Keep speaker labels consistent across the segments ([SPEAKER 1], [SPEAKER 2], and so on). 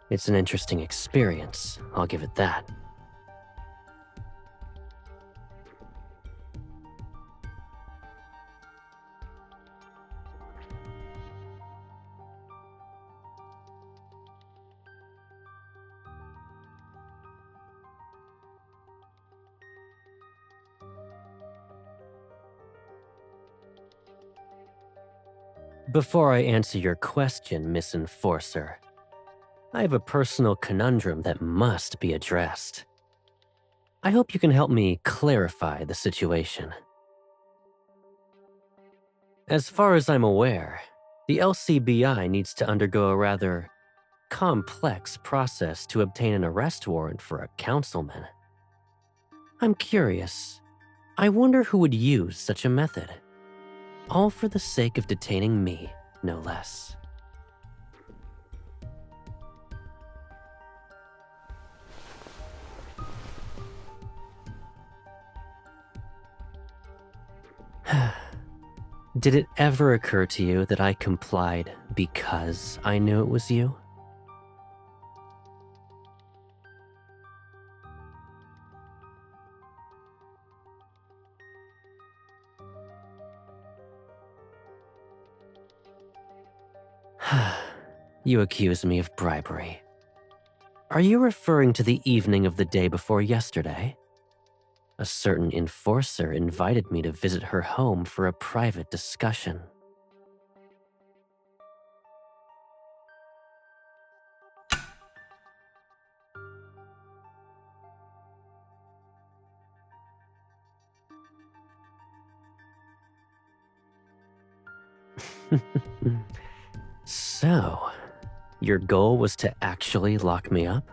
[SPEAKER 1] It's an interesting experience, I'll give it that. Before I answer your question, Miss Enforcer, I have a personal conundrum that must be addressed. I hope you can help me clarify the situation. As far as I'm aware, the LCBI needs to undergo a rather complex process to obtain an arrest warrant for a councilman. I'm curious. I wonder who would use such a method. All for the sake of detaining me, no less. Did it ever occur to you that I complied because I knew it was you? You accuse me of bribery. Are you referring to the evening of the day before yesterday? A certain enforcer invited me to visit her home for a private discussion. So, your goal was to actually lock me up?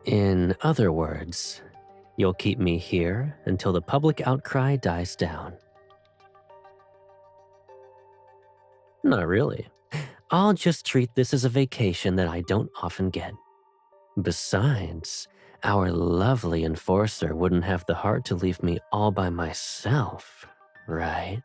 [SPEAKER 1] In other words, you'll keep me here until the public outcry dies down. Not really. I'll just treat this as a vacation that I don't often get. Besides, our lovely enforcer wouldn't have the heart to leave me all by myself, right?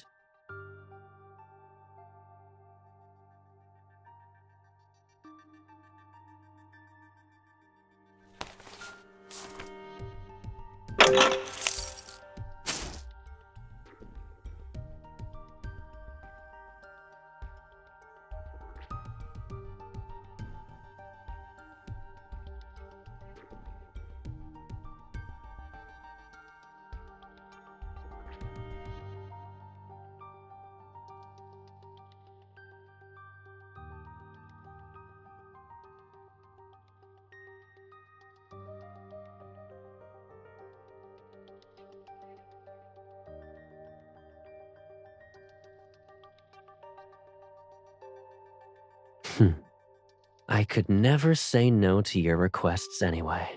[SPEAKER 1] I could never say no to your requests anyway.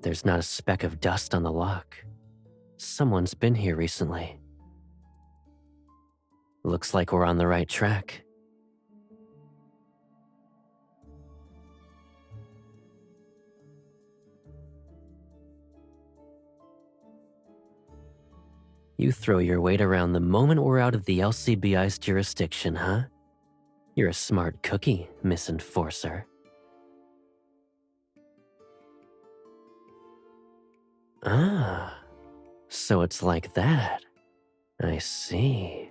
[SPEAKER 1] There's not a speck of dust on the lock. Someone's been here recently. Looks like we're on the right track. You throw your weight around the moment we're out of the LCBI's jurisdiction, huh? You're a smart cookie, Miss Enforcer. Ah, so it's like that. I see.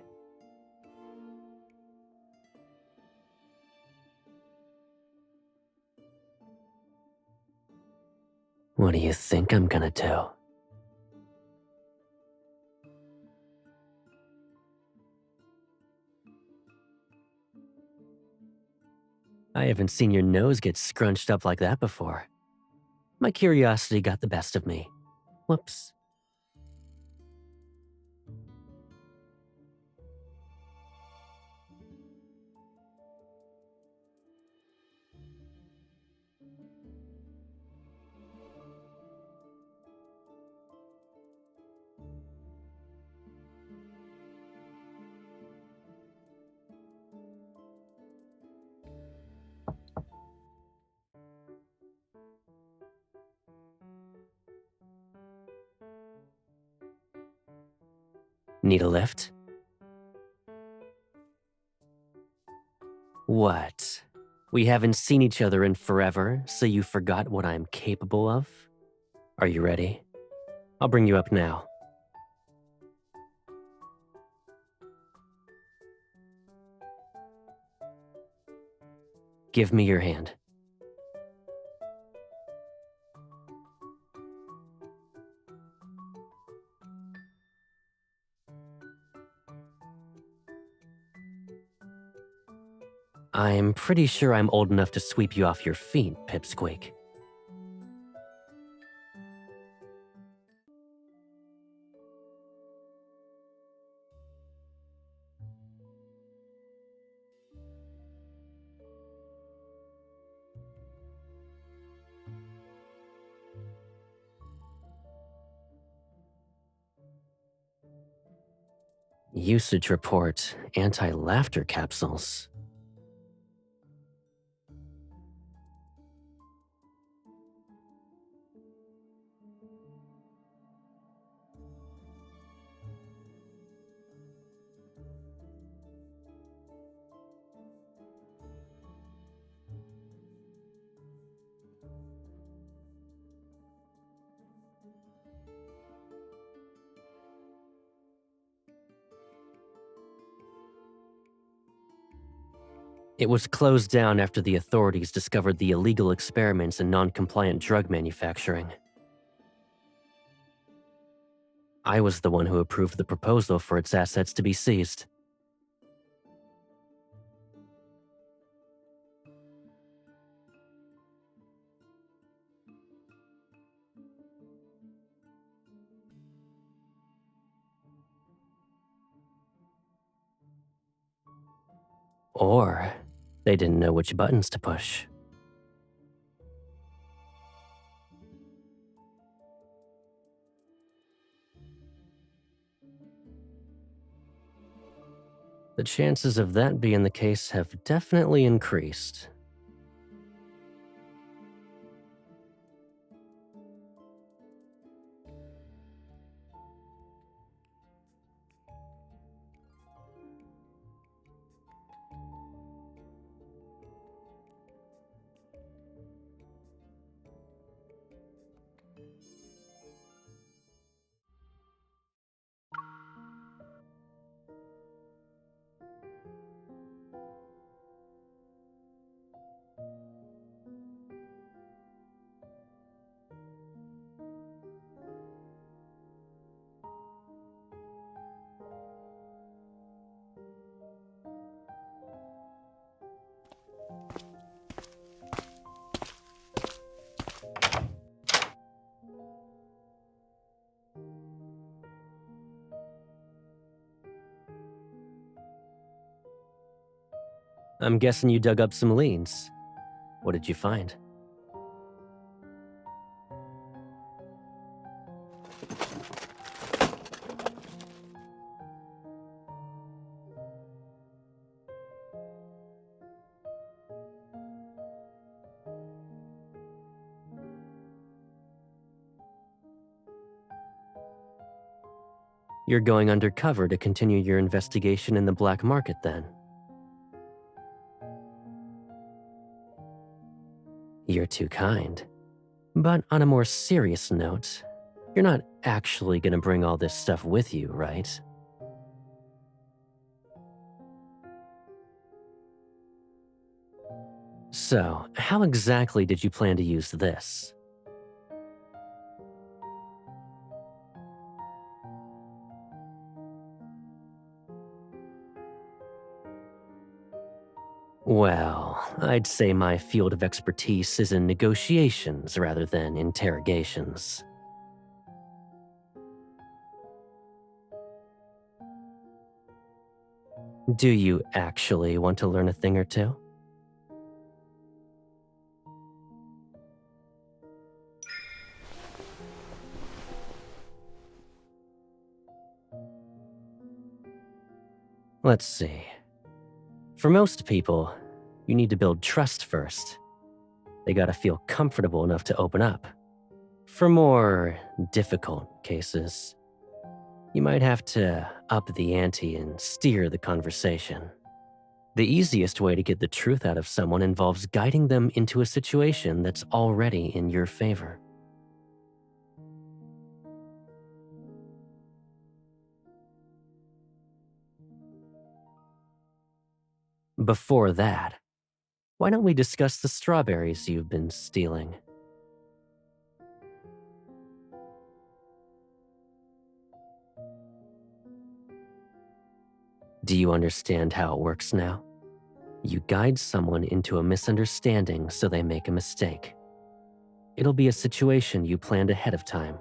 [SPEAKER 1] What do you think I'm gonna do? I haven't seen your nose get scrunched up like that before. My curiosity got the best of me. Whoops. Need a lift? What? We haven't seen each other in forever, so you forgot what I'm capable of? Are you ready? I'll bring you up now. Give me your hand. I'm pretty sure I'm old enough to sweep you off your feet, Pipsqueak. Usage report, anti-laughter capsules. It was closed down after the authorities discovered the illegal experiments in non-compliant drug manufacturing. I was the one who approved the proposal for its assets to be seized. Or they didn't know which buttons to push. The chances of that being the case have definitely increased. I'm guessing you dug up some leads. What did you find? You're going undercover to continue your investigation in the black market then. You're too kind. But on a more serious note, you're not actually gonna bring all this stuff with you, right? So, how exactly did you plan to use this? Well, I'd say my field of expertise is in negotiations rather than interrogations. Do you actually want to learn a thing or two? Let's see. For most people, you need to build trust first. They gotta feel comfortable enough to open up. For more difficult cases, you might have to up the ante and steer the conversation. The easiest way to get the truth out of someone involves guiding them into a situation that's already in your favor. Before that, why don't we discuss the strawberries you've been stealing? Do you understand how it works now? You guide someone into a misunderstanding so they make a mistake. It'll be a situation you planned ahead of time.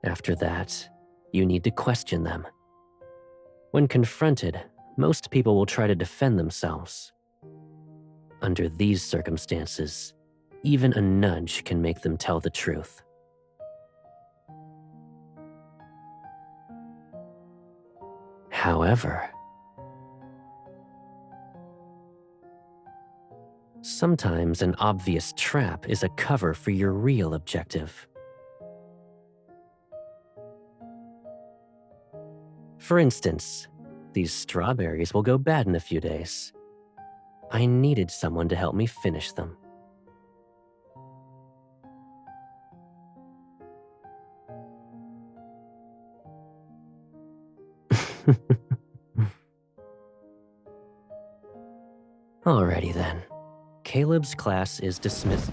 [SPEAKER 1] After that, you need to question them. When confronted, most people will try to defend themselves. Under these circumstances, even a nudge can make them tell the truth. However, sometimes an obvious trap is a cover for your real objective. For instance, these strawberries will go bad in a few days. I needed someone to help me finish them. Alrighty then. Caleb's class is dismissed.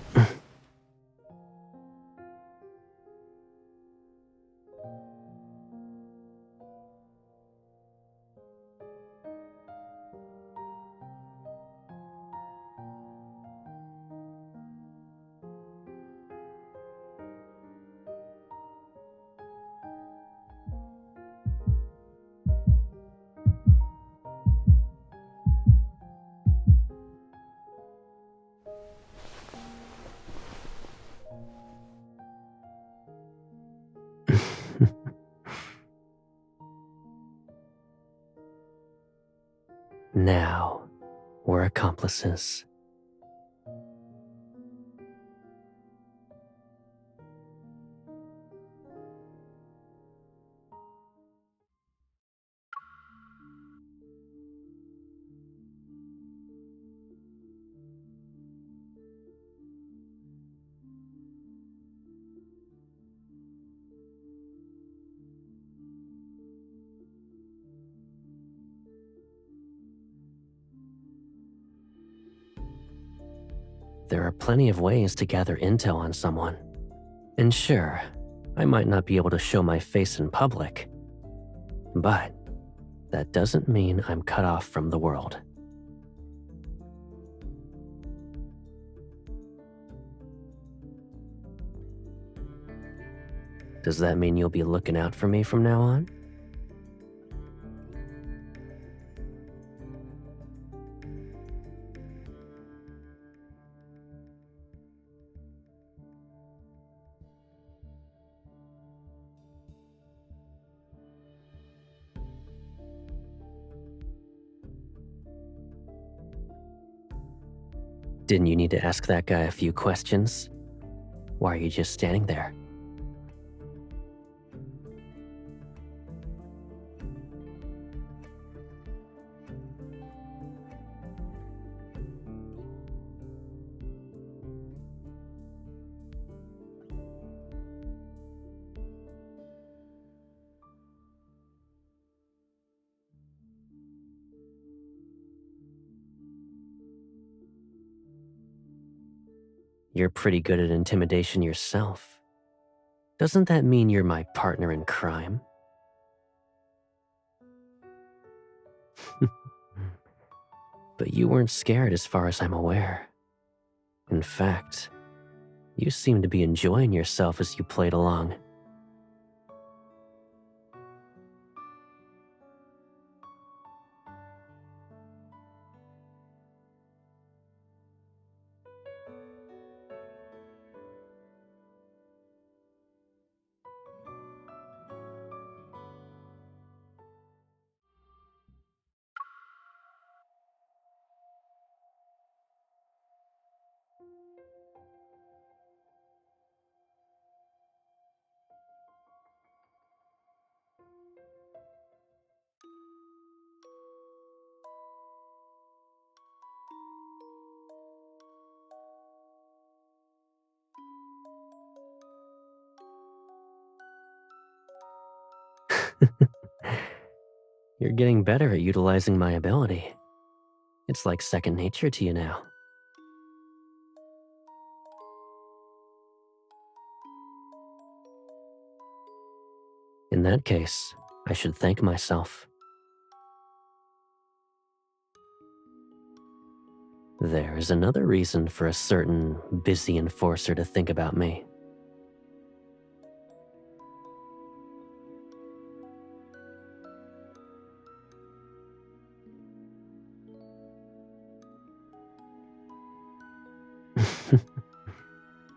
[SPEAKER 1] Now, we're accomplices. There are plenty of ways to gather intel on someone. And sure, I might not be able to show my face in public, but that doesn't mean I'm cut off from the world. Does that mean you'll be looking out for me from now on? Didn't you need to ask that guy a few questions? Why are you just standing there? You're pretty good at intimidation yourself. Doesn't that mean you're my partner in crime? But you weren't scared as far as I'm aware. In fact, you seemed to be enjoying yourself as you played along. You're getting better at utilizing my ability. It's like second nature to you now. In that case, I should thank myself. There is another reason for a certain busy enforcer to think about me.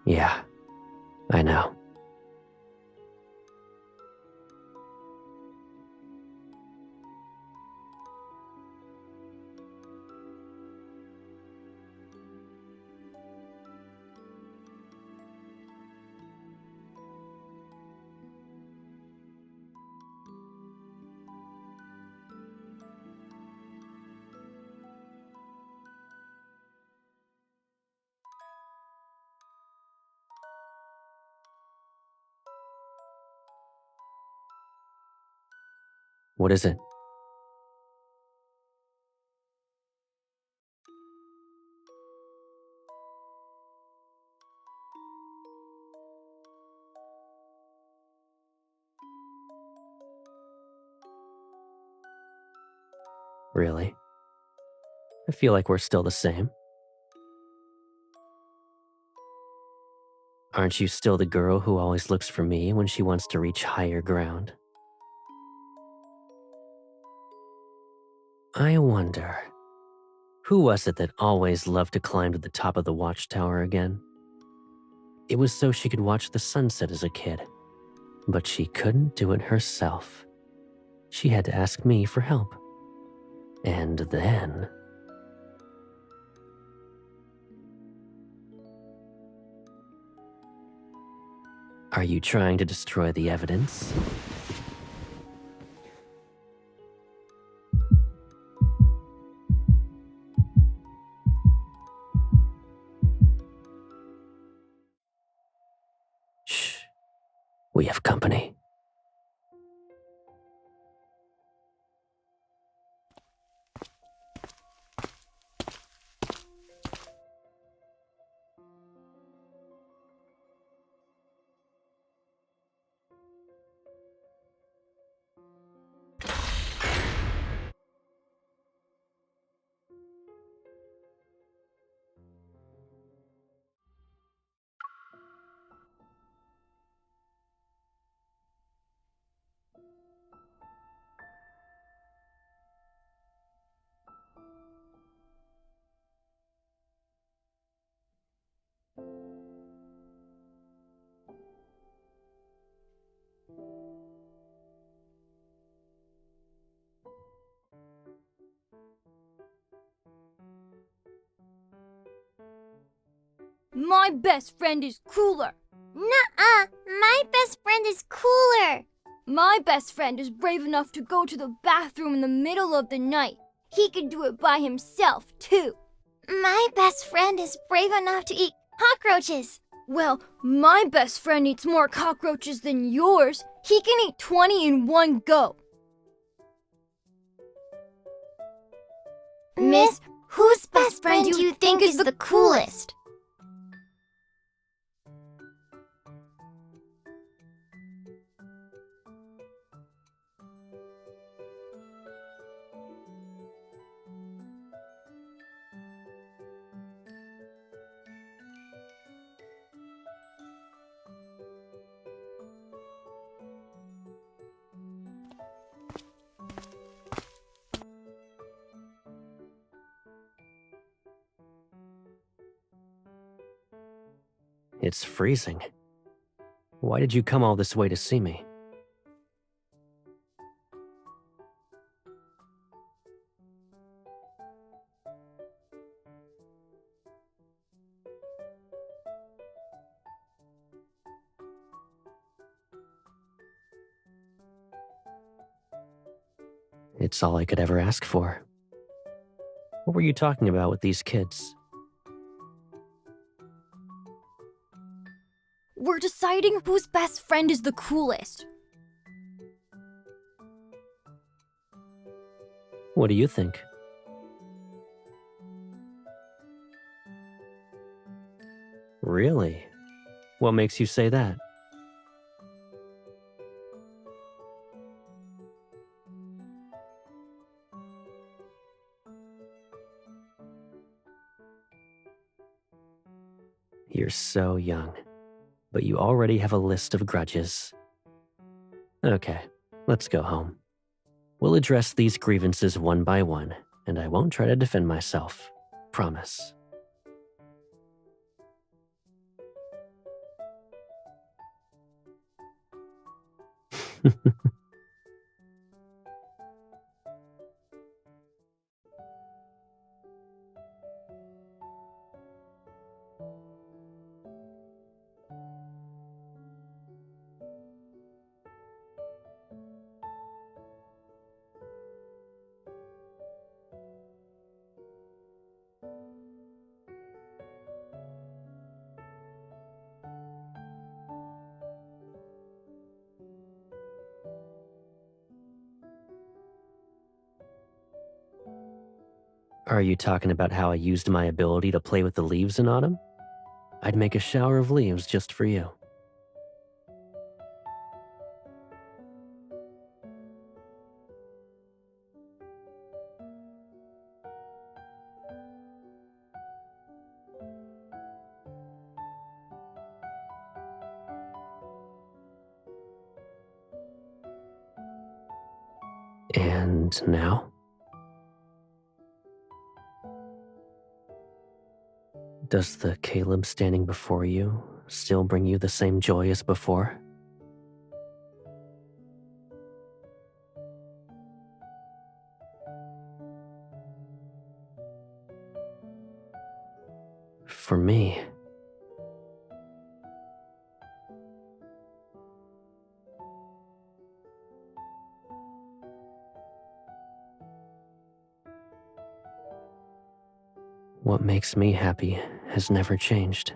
[SPEAKER 1] Yeah, I know. What is it? Really? I feel like we're still the same. Aren't you still the girl who always looks for me when she wants to reach higher ground? I wonder, who was it that always loved to climb to the top of the watchtower again? It was so she could watch the sunset as a kid, but she couldn't do it herself. She had to ask me for help. And then... Are you trying to destroy the evidence? Shh. We have company.
[SPEAKER 2] My best friend is cooler.
[SPEAKER 3] Nuh-uh, my best friend is cooler.
[SPEAKER 2] My best friend is brave enough to go to the bathroom in the middle of the night. He can do it by himself, too.
[SPEAKER 3] My best friend is brave enough to eat cockroaches.
[SPEAKER 2] Well, my best friend eats more cockroaches than yours. He can eat 20 in one go.
[SPEAKER 3] Miss, whose best friend do you think is the coolest?
[SPEAKER 1] It's freezing. Why did you come all this way to see me? It's all I could ever ask for. What were you talking about with these kids?
[SPEAKER 2] We're deciding whose best friend is the coolest.
[SPEAKER 1] What do you think? Really? What makes you say that? You're so young, but you already have a list of grudges. Okay, let's go home. We'll address these grievances one by one, and I won't try to defend myself. Promise. Are you talking about how I used my ability to play with the leaves in autumn? I'd make a shower of leaves just for you. And now? Does the Caleb standing before you still bring you the same joy as before? For me, what makes me happy has never changed.